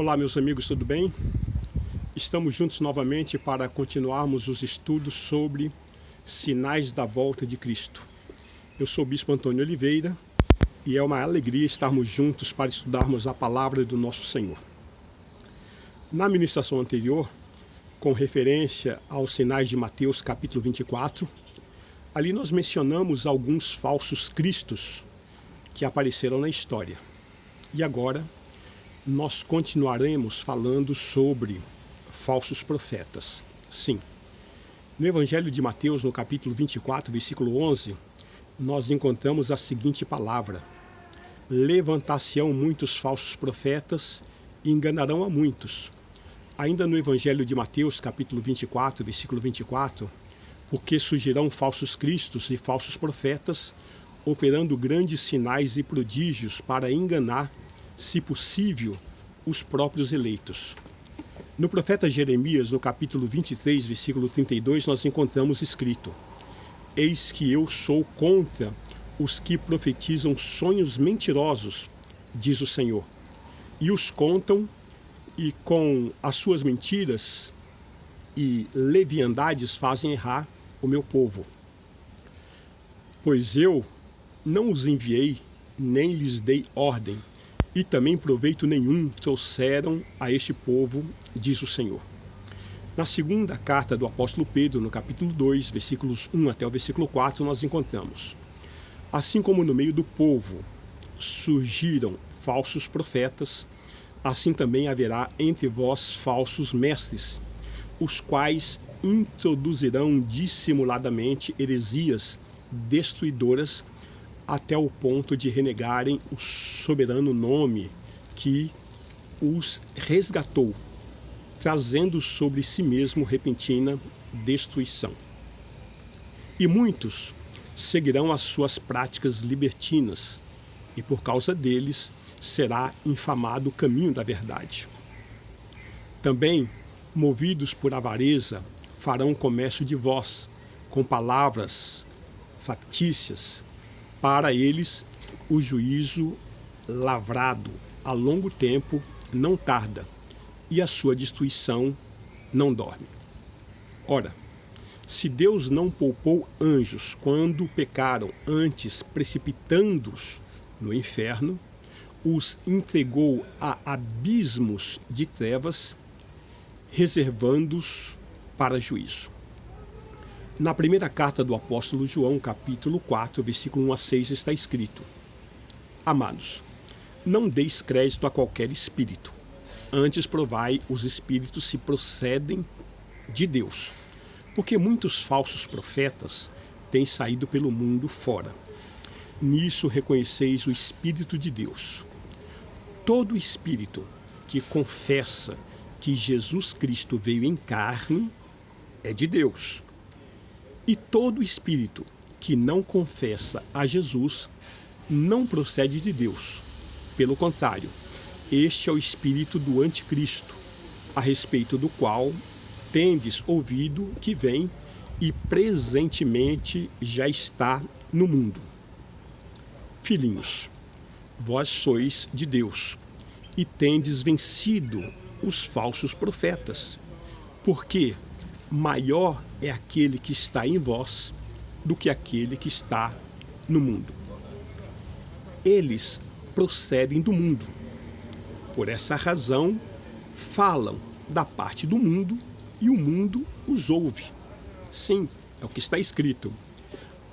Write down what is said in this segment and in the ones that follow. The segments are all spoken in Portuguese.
Olá, meus amigos, tudo bem? Estamos juntos novamente para continuarmos os estudos sobre sinais da volta de Cristo. Eu sou o Bispo Antônio Oliveira e é uma alegria estarmos juntos para estudarmos a palavra do nosso Senhor. Na ministração anterior, com referência aos sinais de Mateus capítulo 24, ali nós mencionamos alguns falsos cristos que apareceram na história. E agora nós continuaremos falando sobre falsos profetas. Sim, no Evangelho de Mateus, no capítulo 24, versículo 11, nós encontramos a seguinte palavra: levantar-se-ão muitos falsos profetas e enganarão a muitos. Ainda no Evangelho de Mateus, capítulo 24, versículo 24, porque surgirão falsos cristos e falsos profetas, operando grandes sinais e prodígios para enganar, se possível, os próprios eleitos. No profeta Jeremias, no capítulo 23, versículo 32, nós encontramos escrito: eis que eu sou contra os que profetizam sonhos mentirosos, diz o Senhor, e os contam, e com as suas mentiras e leviandades fazem errar o meu povo. Pois eu não os enviei, nem lhes dei ordem, e também proveito nenhum trouxeram a este povo, diz o Senhor. Na segunda carta do apóstolo Pedro, no capítulo 2, versículos 1 até o versículo 4, nós encontramos: assim como no meio do povo surgiram falsos profetas, assim também haverá entre vós falsos mestres, os quais introduzirão dissimuladamente heresias destruidoras, até o ponto de renegarem o soberano nome que os resgatou, trazendo sobre si mesmo repentina destruição. E muitos seguirão as suas práticas libertinas, e por causa deles será infamado o caminho da verdade. Também, movidos por avareza, farão comércio de vós, com palavras factícias. Para eles, o juízo lavrado a longo tempo não tarda, e a sua destruição não dorme. Ora, se Deus não poupou anjos quando pecaram, antes precipitando-os no inferno, os entregou a abismos de trevas, reservando-os para juízo. Na primeira carta do apóstolo João, capítulo 4, versículo 1 a 6, está escrito: amados, não deis crédito a qualquer espírito, antes provai os espíritos se procedem de Deus, porque muitos falsos profetas têm saído pelo mundo fora. Nisso reconheceis o Espírito de Deus. Todo espírito que confessa que Jesus Cristo veio em carne é de Deus. E todo espírito que não confessa a Jesus não procede de Deus. Pelo contrário, este é o espírito do anticristo, a respeito do qual tendes ouvido que vem e presentemente já está no mundo. Filhinhos, vós sois de Deus e tendes vencido os falsos profetas, porque maior é aquele que está em vós do que aquele que está no mundo. Eles procedem do mundo. Por essa razão, falam da parte do mundo e o mundo os ouve. Sim, é o que está escrito.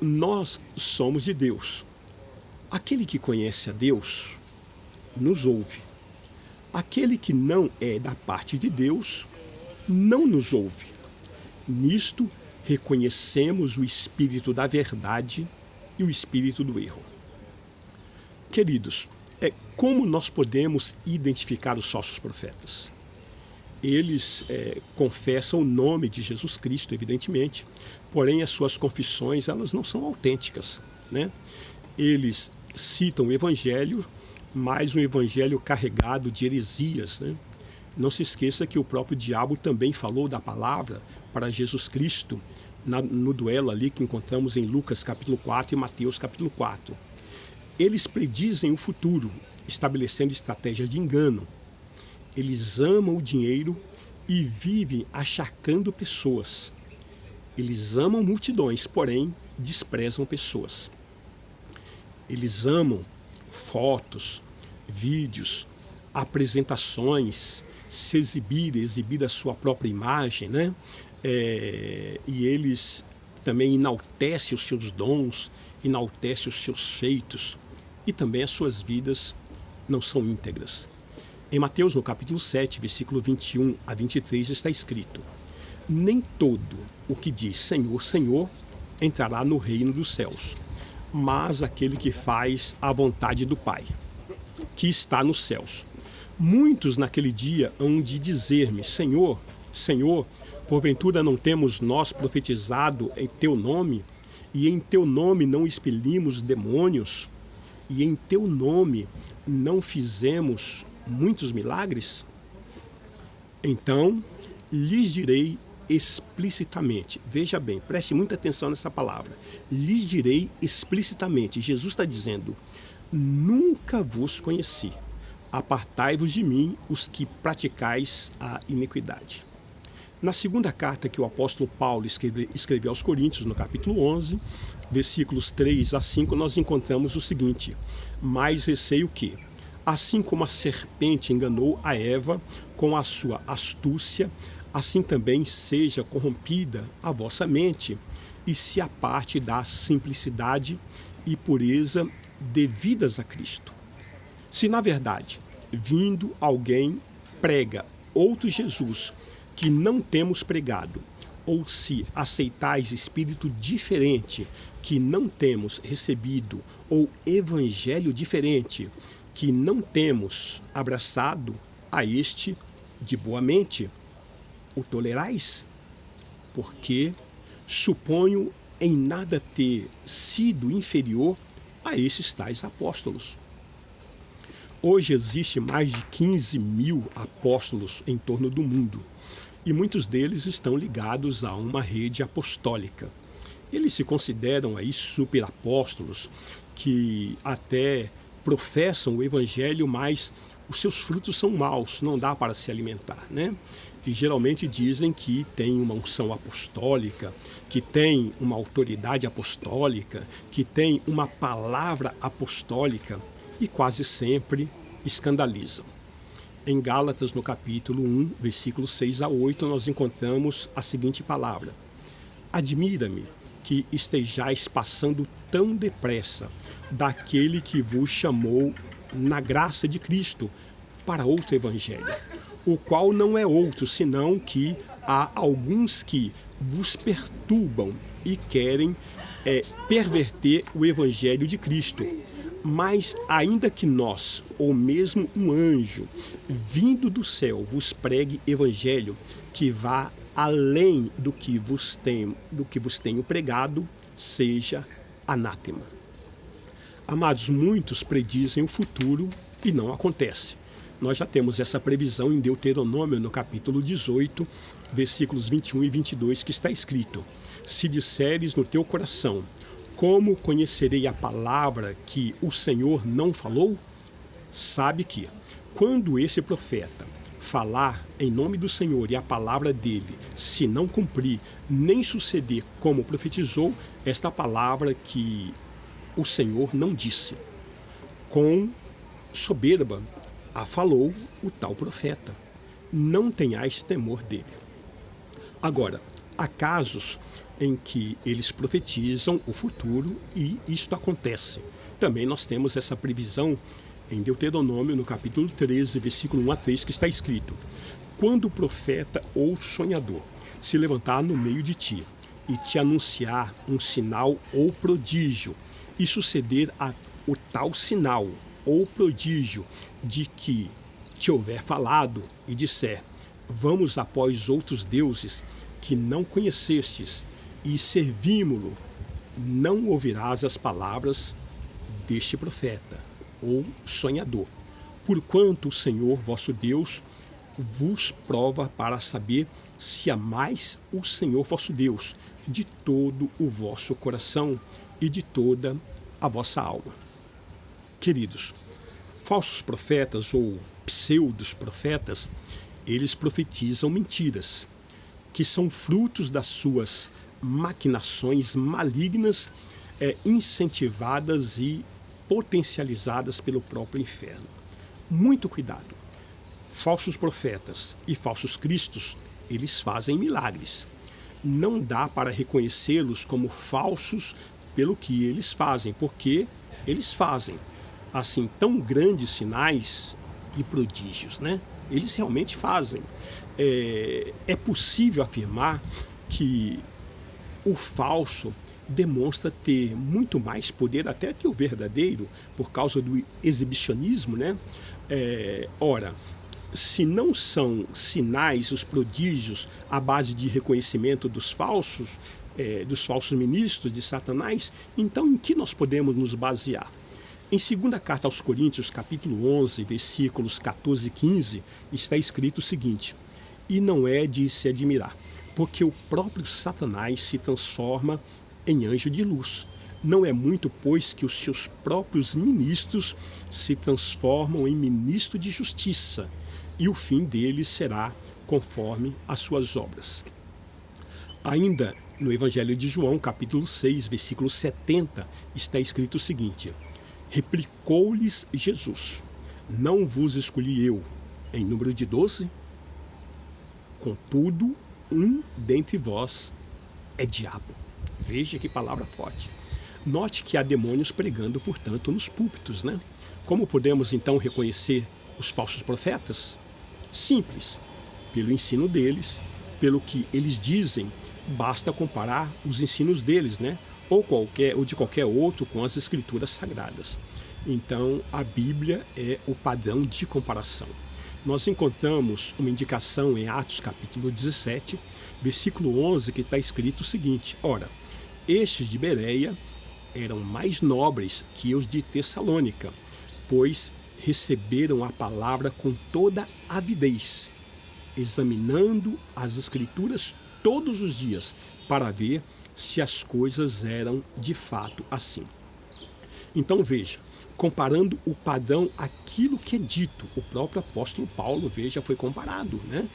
Nós somos de Deus. Aquele que conhece a Deus nos ouve. Aquele que não é da parte de Deus não nos ouve. Nisto reconhecemos o espírito da verdade e o espírito do erro. Queridos, como nós podemos identificar os falsos profetas? Eles confessam o nome de Jesus Cristo, evidentemente, porém as suas confissões elas não são autênticas, né? Eles citam o Evangelho, mas um Evangelho carregado de heresias, né? Não se esqueça que o próprio diabo também falou da palavra para Jesus Cristo no duelo ali que encontramos em Lucas capítulo 4 e Mateus capítulo 4. Eles predizem o futuro, estabelecendo estratégias de engano. Eles amam o dinheiro e vivem achacando pessoas. Eles amam multidões, porém desprezam pessoas. Eles amam fotos, vídeos, apresentações, se exibir a sua própria imagem, né? E eles também enaltecem os seus dons, enaltecem os seus feitos, e também as suas vidas não são íntegras. Em Mateus, no capítulo 7, versículo 21 a 23, está escrito: nem todo o que diz Senhor, Senhor, entrará no reino dos céus, mas aquele que faz a vontade do Pai, que está nos céus. Muitos naquele dia hão de dizer-me: Senhor, Senhor, porventura não temos nós profetizado em teu nome, e em teu nome não expelimos demônios, e em teu nome não fizemos muitos milagres? Então lhes direi explicitamente, veja bem, preste muita atenção nessa palavra, lhes direi explicitamente, Jesus está dizendo: nunca vos conheci, apartai-vos de mim, os que praticais a iniquidade. Na segunda carta que o apóstolo Paulo escreveu aos Coríntios, no capítulo 11, versículos 3 a 5, nós encontramos o seguinte: mas receio que, assim como a serpente enganou a Eva com a sua astúcia, assim também seja corrompida a vossa mente, e se aparte da simplicidade e pureza devidas a Cristo. Se, na verdade, vindo alguém prega outro Jesus que não temos pregado, ou se aceitais espírito diferente que não temos recebido, ou evangelho diferente que não temos abraçado, a este de boa mente o tolerais? Porque suponho em nada ter sido inferior a esses tais apóstolos. Hoje existe mais de 15 mil apóstolos em torno do mundo, e muitos deles estão ligados a uma rede apostólica. Eles se consideram aí superapóstolos, que até professam o evangelho, mas os seus frutos são maus, não dá para se alimentar, né? E geralmente dizem que tem uma unção apostólica, que tem uma autoridade apostólica, que tem uma palavra apostólica, e quase sempre escandalizam. Em Gálatas, no capítulo 1, versículos 6 a 8, nós encontramos a seguinte palavra: admira-me que estejais passando tão depressa daquele que vos chamou na graça de Cristo para outro evangelho, o qual não é outro, senão que há alguns que vos perturbam e querem perverter o evangelho de Cristo. Mas ainda que nós, ou mesmo um anjo, vindo do céu, vos pregue evangelho que vá além do que vos tenho pregado, seja anátema. Amados, muitos predizem o futuro e não acontece. Nós já temos essa previsão em Deuteronômio, no capítulo 18, versículos 21 e 22, que está escrito: se disseres no teu coração, como conhecerei a palavra que o Senhor não falou? Sabe que, quando esse profeta falar em nome do Senhor e a palavra dele, se não cumprir, nem suceder como profetizou, esta palavra que o Senhor não disse, com soberba a falou o tal profeta. Não tenhais temor dele. Agora, há casos em que eles profetizam o futuro e isto acontece. Também nós temos essa previsão em Deuteronômio, no capítulo 13, versículo 1 a 3, que está escrito: quando o profeta ou sonhador se levantar no meio de ti e te anunciar um sinal ou prodígio, e suceder o tal sinal ou prodígio de que te houver falado, e disser: vamos após outros deuses que não conhecestes e servímo-lo, não ouvirás as palavras deste profeta ou sonhador, porquanto o Senhor vosso Deus vos prova para saber se amais o Senhor vosso Deus de todo o vosso coração e de toda a vossa alma. Queridos, falsos profetas ou pseudos profetas, eles profetizam mentiras, que são frutos das suas maquinações malignas, incentivadas e potencializadas pelo próprio inferno. Muito cuidado. Falsos profetas e falsos cristos, eles fazem milagres. Não dá para reconhecê-los como falsos pelo que eles fazem, porque eles fazem, assim, tão grandes sinais e prodígios, né? Eles realmente fazem. É possível afirmar que o falso demonstra ter muito mais poder até que o verdadeiro, por causa do exibicionismo, né? Ora, se não são sinais, os prodígios, à base de reconhecimento dos falsos ministros de Satanás, então em que nós podemos nos basear? Em 2ª carta aos Coríntios, capítulo 11, versículos 14 e 15, está escrito o seguinte: e não é de se admirar, porque o próprio Satanás se transforma em anjo de luz. Não é muito, pois, que os seus próprios ministros se transformam em ministro de justiça, e o fim deles será conforme as suas obras. Ainda no Evangelho de João, capítulo 6, versículo 70, está escrito o seguinte: replicou-lhes Jesus: não vos escolhi eu em número de 12? Contudo, um dentre vós é diabo. Veja que palavra forte. Note que há demônios pregando, portanto, nos púlpitos, né? Como podemos, então, reconhecer os falsos profetas? Simples. Pelo ensino deles, pelo que eles dizem, basta comparar os ensinos deles, né? Ou de qualquer outro com as escrituras sagradas. Então, a Bíblia é o padrão de comparação. Nós encontramos uma indicação em Atos capítulo 17, versículo 11, que está escrito o seguinte: ora, estes de Bereia eram mais nobres que os de Tessalônica, pois receberam a palavra com toda avidez, examinando as escrituras todos os dias, para ver se as coisas eram de fato assim. Então veja, comparando o padrão àquilo que é dito, o próprio apóstolo Paulo, veja, foi comparado, né?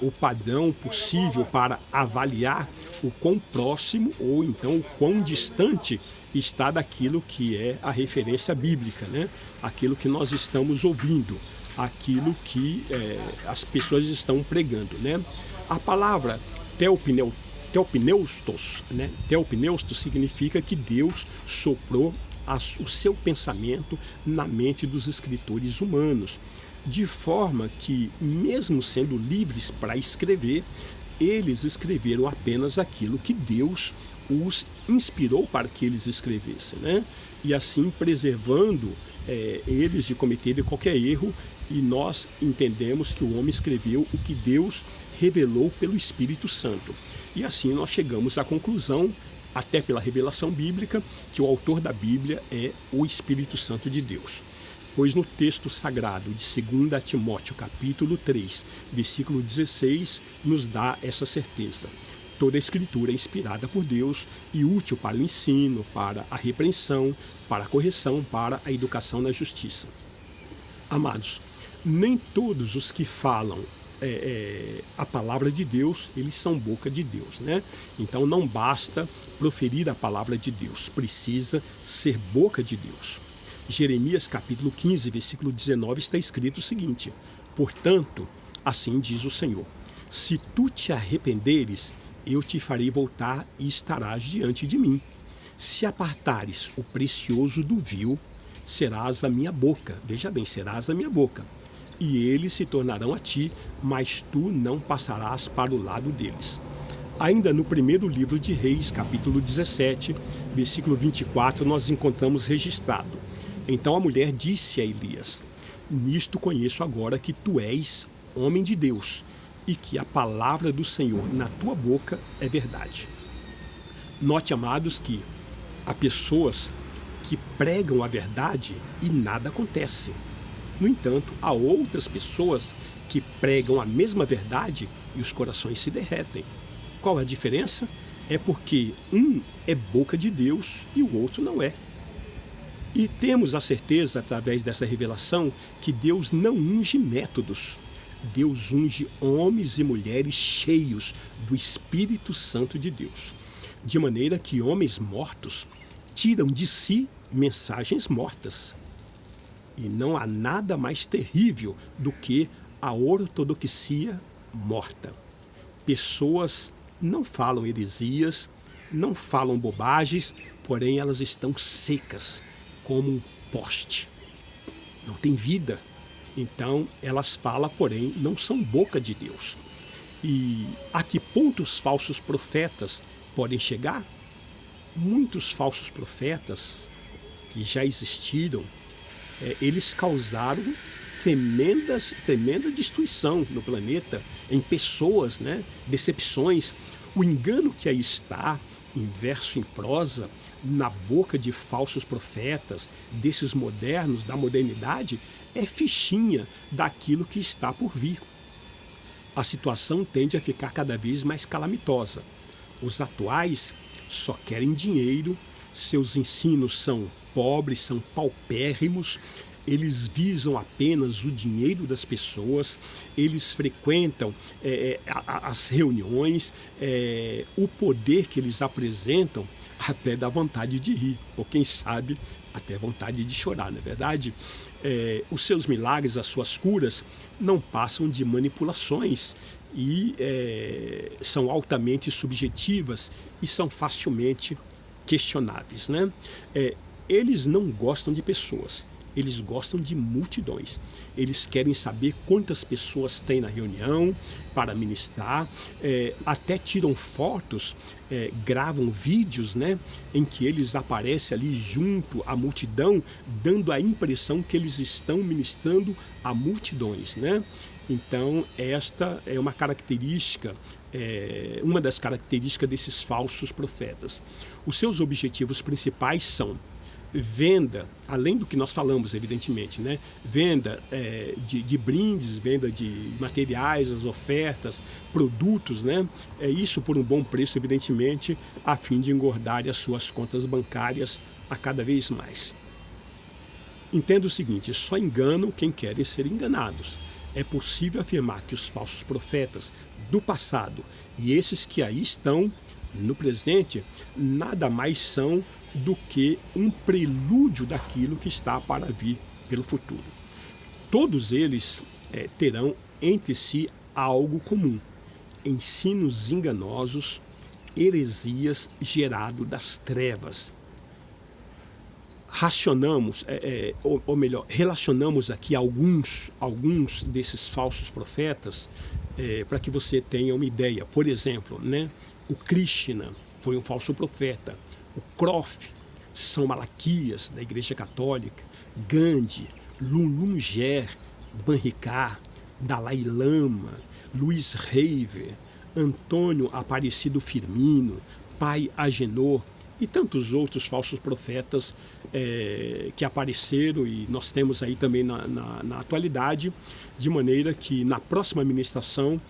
O padrão possível para avaliar o quão próximo ou então o quão distante está daquilo que é a referência bíblica, né? Aquilo que nós estamos ouvindo, aquilo que as pessoas estão pregando, né? A palavra teopneustos, né? Teopneustos significa que Deus soprou o seu pensamento na mente dos escritores humanos, de forma que, mesmo sendo livres para escrever, eles escreveram apenas aquilo que Deus os inspirou para que eles escrevessem, né? E assim preservando eles de cometerem qualquer erro, e nós entendemos que o homem escreveu o que Deus revelou pelo Espírito Santo. E assim nós chegamos à conclusão, até pela revelação bíblica, que o autor da Bíblia é o Espírito Santo de Deus. Pois no texto sagrado de 2 Timóteo capítulo 3, versículo 16, nos dá essa certeza. Toda a Escritura é inspirada por Deus e útil para o ensino, para a repreensão, para a correção, para a educação na justiça. Amados, nem todos os que falam a palavra de Deus, eles são boca de Deus, né? Então não basta proferir a palavra de Deus, precisa ser boca de Deus. Jeremias capítulo 15, versículo 19 está escrito o seguinte: portanto, assim diz o Senhor, se tu te arrependeres, eu te farei voltar e estarás diante de mim. Se apartares o precioso do vil, serás a minha boca. Veja bem, serás a minha boca. E eles se tornarão a ti, mas tu não passarás para o lado deles. Ainda no primeiro livro de Reis, capítulo 17, versículo 24, nós encontramos registrado: então a mulher disse a Elias: nisto conheço agora que tu és homem de Deus, e que a palavra do Senhor na tua boca é verdade. Note, amados, que há pessoas que pregam a verdade e nada acontece. No entanto, há outras pessoas que pregam a mesma verdade e os corações se derretem. Qual a diferença? É porque um é boca de Deus e o outro não é. E temos a certeza, através dessa revelação, que Deus não unge métodos. Deus unge homens e mulheres cheios do Espírito Santo de Deus. De maneira que homens mortos tiram de si mensagens mortas. E não há nada mais terrível do que a ortodoxia morta. Pessoas não falam heresias, não falam bobagens, porém elas estão secas, como um poste. Não tem vida. Então elas falam, porém não são boca de Deus. E a que ponto os falsos profetas podem chegar? Muitos falsos profetas que já existiram, eles causaram tremenda destruição no planeta, em pessoas, né? Decepções. O engano que aí está, em verso e em prosa, na boca de falsos profetas, desses modernos, da modernidade, é fichinha daquilo que está por vir. A situação tende a ficar cada vez mais calamitosa. Os atuais só querem dinheiro, seus ensinos são pobres, são paupérrimos, eles visam apenas o dinheiro das pessoas, eles frequentam as reuniões, o poder que eles apresentam até dá vontade de rir, ou quem sabe até vontade de chorar, não é verdade? Os seus milagres, as suas curas não passam de manipulações e são altamente subjetivas e são facilmente questionáveis, né? Eles não gostam de pessoas, eles gostam de multidões. Eles querem saber quantas pessoas tem na reunião para ministrar, até tiram fotos, gravam vídeos, né, em que eles aparecem ali junto à multidão, dando a impressão que eles estão ministrando a multidões, né? Então, esta é uma característica, uma das características desses falsos profetas. Os seus objetivos principais são venda, além do que nós falamos, evidentemente, né? Venda de brindes, venda de materiais, as ofertas, produtos, né? Isso por um bom preço, evidentemente, a fim de engordar as suas contas bancárias a cada vez mais. Entenda o seguinte: só enganam quem querem ser enganados. É possível afirmar que os falsos profetas do passado e esses que aí estão no presente nada mais são do que um prelúdio daquilo que está para vir pelo futuro. Todos eles terão entre si algo comum: ensinos enganosos, heresias gerado das trevas. Relacionamos aqui alguns desses falsos profetas para que você tenha uma ideia. Por exemplo, né, o Krishna foi um falso profeta. O Croft, São Malaquias, da Igreja Católica, Gandhi, Lulun Ger, Banricard, Dalai Lama, Luiz Reiver, Antônio Aparecido Firmino, Pai Agenor e tantos outros falsos profetas que apareceram e nós temos aí também na atualidade, de maneira que na próxima ministração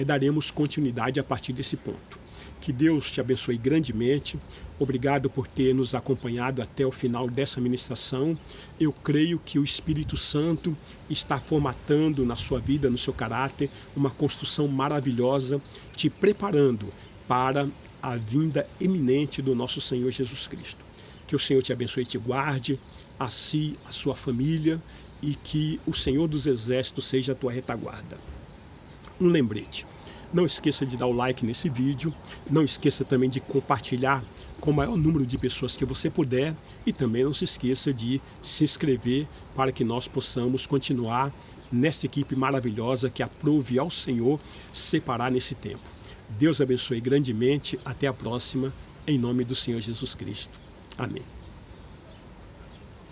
daremos continuidade a partir desse ponto. Que Deus te abençoe grandemente. Obrigado por ter nos acompanhado até o final dessa ministração. Eu creio que o Espírito Santo está formatando na sua vida, no seu caráter, uma construção maravilhosa, te preparando para a vinda iminente do nosso Senhor Jesus Cristo. Que o Senhor te abençoe e te guarde, a si, a sua família, e que o Senhor dos Exércitos seja a tua retaguarda. Um lembrete: não esqueça de dar o like nesse vídeo, não esqueça também de compartilhar com o maior número de pessoas que você puder, e também não se esqueça de se inscrever para que nós possamos continuar nessa equipe maravilhosa que aprove ao Senhor separar nesse tempo. Deus abençoe grandemente, até a próxima, em nome do Senhor Jesus Cristo. Amém.